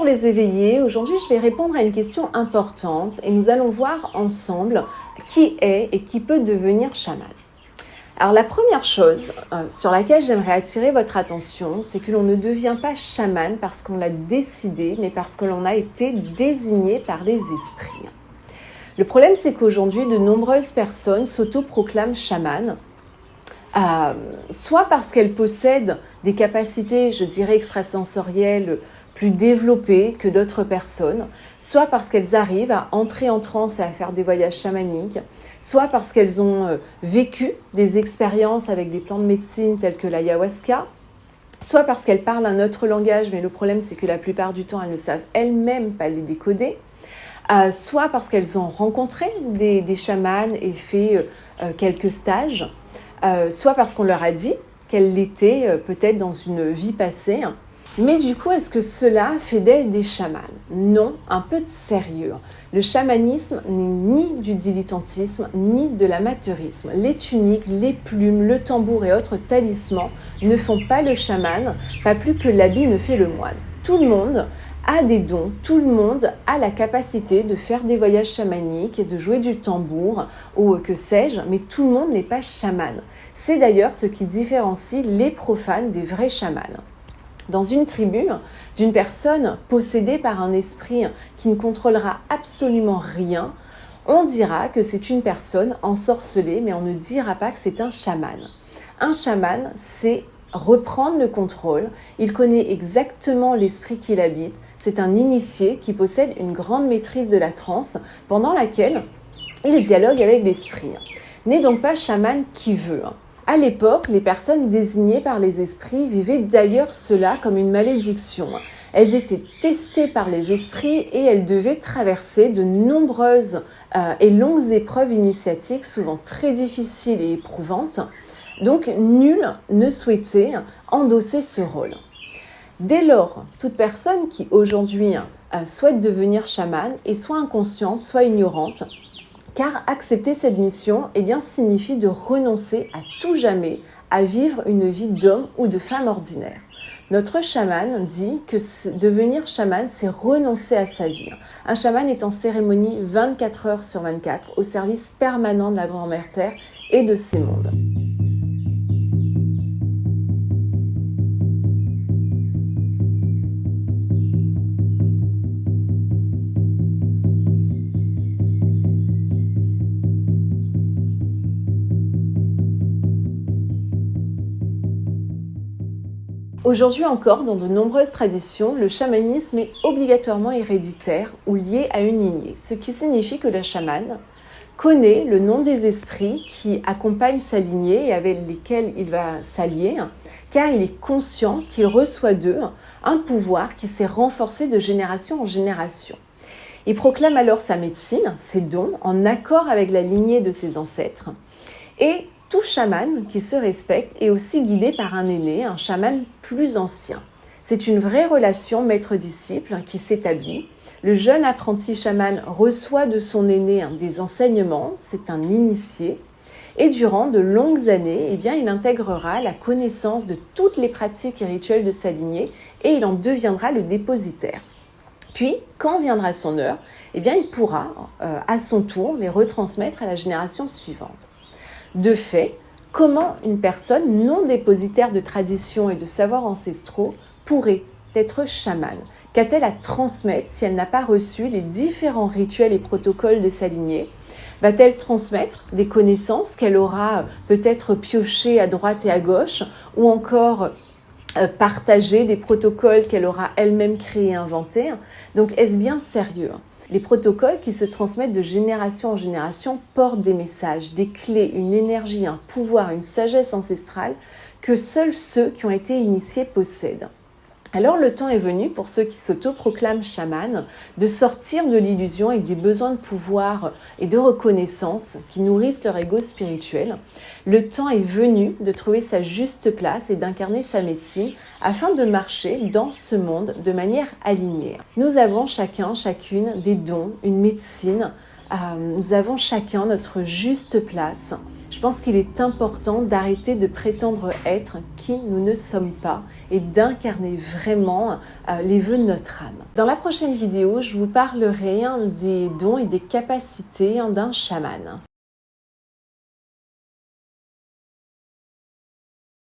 les éveillés, aujourd'hui je vais répondre à une question importante et nous allons voir ensemble qui est et qui peut devenir chaman. Alors la première chose sur laquelle j'aimerais attirer votre attention, c'est que l'on ne devient pas chaman parce qu'on l'a décidé, mais parce que l'on a été désigné par les esprits. Le problème, c'est qu'aujourd'hui, de nombreuses personnes s'autoproclament chamanes, soit parce qu'elles possèdent des capacités, je dirais, extrasensorielles plus développées que d'autres personnes, soit parce qu'elles arrivent à entrer en transe et à faire des voyages chamaniques, soit parce qu'elles ont vécu des expériences avec des plantes de médecine telles que l'ayahuasca, soit parce qu'elles parlent un autre langage, mais le problème, c'est que la plupart du temps, elles ne savent elles-mêmes pas les décoder, soit parce qu'elles ont rencontré des chamans et fait quelques stages, soit parce qu'on leur a dit qu'elles l'étaient peut-être dans une vie passée. Mais du coup, est-ce que cela fait d'elles des chamanes ? Non, un peu de sérieux. Le chamanisme n'est ni du dilettantisme, ni de l'amateurisme. Les tuniques, les plumes, le tambour et autres talismans ne font pas le chaman, pas plus que l'habit ne fait le moine. Tout le monde a des dons, tout le monde a la capacité de faire des voyages chamaniques, de jouer du tambour ou que sais-je, mais tout le monde n'est pas chaman. C'est d'ailleurs ce qui différencie les profanes des vrais chamans. Dans une tribu, d'une personne possédée par un esprit qui ne contrôlera absolument rien, on dira que c'est une personne ensorcelée, mais on ne dira pas que c'est un chaman. Un chaman, c'est reprendre le contrôle, il connaît exactement l'esprit qui l'habite, c'est un initié qui possède une grande maîtrise de la transe pendant laquelle il dialogue avec l'esprit. N'est donc pas chaman qui veut. À l'époque, les personnes désignées par les esprits vivaient d'ailleurs cela comme une malédiction. Elles étaient testées par les esprits et elles devaient traverser de nombreuses et longues épreuves initiatiques, souvent très difficiles et éprouvantes. Donc, nul ne souhaitait endosser ce rôle. Dès lors, toute personne qui aujourd'hui souhaite devenir chamane est soit inconsciente, soit ignorante, car accepter cette mission signifie de renoncer à tout jamais à vivre une vie d'homme ou de femme ordinaire. Notre chaman dit que devenir chaman, c'est renoncer à sa vie. Un chaman est en cérémonie 24 heures sur 24 au service permanent de la grand-mère Terre et de ses mondes. Aujourd'hui encore, dans de nombreuses traditions, le chamanisme est obligatoirement héréditaire ou lié à une lignée, ce qui signifie que le chaman connaît le nom des esprits qui accompagnent sa lignée et avec lesquels il va s'allier, car il est conscient qu'il reçoit d'eux un pouvoir qui s'est renforcé de génération en génération. Il proclame alors sa médecine, ses dons, en accord avec la lignée de ses ancêtres, et tout chaman qui se respecte est aussi guidé par un aîné, un chaman plus ancien. C'est une vraie relation maître-disciple qui s'établit. Le jeune apprenti chaman reçoit de son aîné des enseignements, c'est un initié. Et durant de longues années, il intégrera la connaissance de toutes les pratiques et rituels de sa lignée et il en deviendra le dépositaire. Puis, quand viendra son heure, il pourra à son tour les retransmettre à la génération suivante. De fait, comment une personne non dépositaire de traditions et de savoirs ancestraux pourrait être chamane ? Qu'a-t-elle à transmettre si elle n'a pas reçu les différents rituels et protocoles de sa lignée ? Va-t-elle transmettre des connaissances qu'elle aura peut-être piochées à droite et à gauche ou encore partager des protocoles qu'elle aura elle-même créés et inventés ? Donc, est-ce bien sérieux ? Les protocoles qui se transmettent de génération en génération portent des messages, des clés, une énergie, un pouvoir, une sagesse ancestrale que seuls ceux qui ont été initiés possèdent. Alors le temps est venu pour ceux qui s'autoproclament chamans de sortir de l'illusion et des besoins de pouvoir et de reconnaissance qui nourrissent leur ego spirituel. Le temps est venu de trouver sa juste place et d'incarner sa médecine afin de marcher dans ce monde de manière alignée. Nous avons chacun, chacune des dons, une médecine. Nous avons chacun notre juste place Je pense qu'il est important d'arrêter de prétendre être qui nous ne sommes pas et d'incarner vraiment les vœux de notre âme. Dans la prochaine vidéo, je vous parlerai des dons et des capacités d'un chaman.